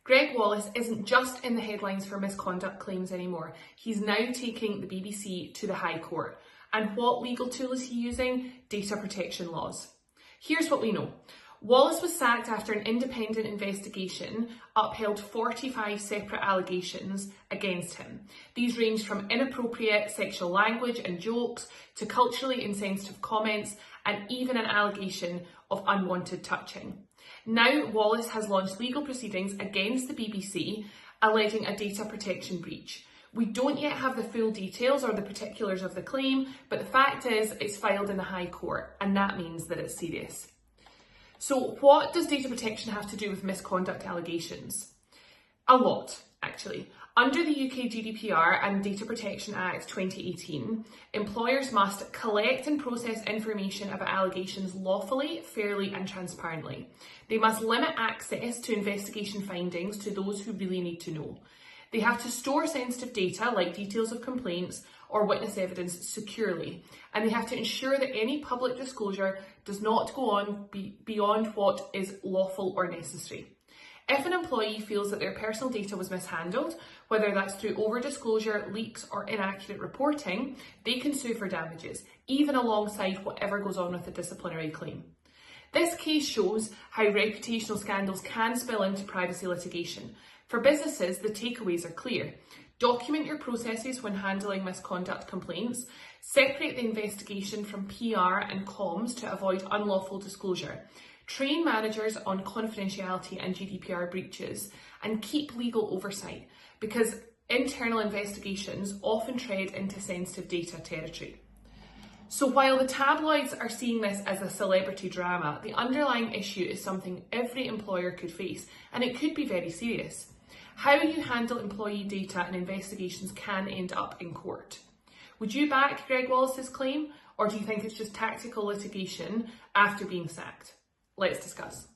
Greg Wallace isn't just in the headlines for misconduct claims anymore. He's now taking the BBC to the High Court. And what legal tool is he using? Data protection laws. Here's what we know. Wallace was sacked after an independent investigation upheld 45 separate allegations against him. These ranged from inappropriate sexual language and jokes to culturally insensitive comments and even an allegation of unwanted touching. Now Wallace has launched legal proceedings against the BBC alleging a data protection breach. We don't yet have the full details or the particulars of the claim, but the fact is it's filed in the High Court, and that means that it's serious. So what does data protection have to do with misconduct allegations? A lot, actually. Under the UK GDPR and Data Protection Act 2018, employers must collect and process information about allegations lawfully, fairly and transparently. They must limit access to investigation findings to those who really need to know. They have to store sensitive data like details of complaints or witness evidence securely, and they have to ensure that any public disclosure does not go on beyond what is lawful or necessary. If an employee feels that their personal data was mishandled, whether that's through over-disclosure, leaks or inaccurate reporting, they can sue for damages, even alongside whatever goes on with the disciplinary claim. This case shows how reputational scandals can spill into privacy litigation. For businesses, the takeaways are clear. Document your processes when handling misconduct complaints, separate the investigation from PR and comms to avoid unlawful disclosure, train managers on confidentiality and GDPR breaches, and keep legal oversight, because internal investigations often tread into sensitive data territory. So while the tabloids are seeing this as a celebrity drama, the underlying issue is something every employer could face, and it could be very serious. How you handle employee data and investigations can end up in court. Would you back Greg Wallace's claim, or do you think it's just tactical litigation after being sacked? Let's discuss.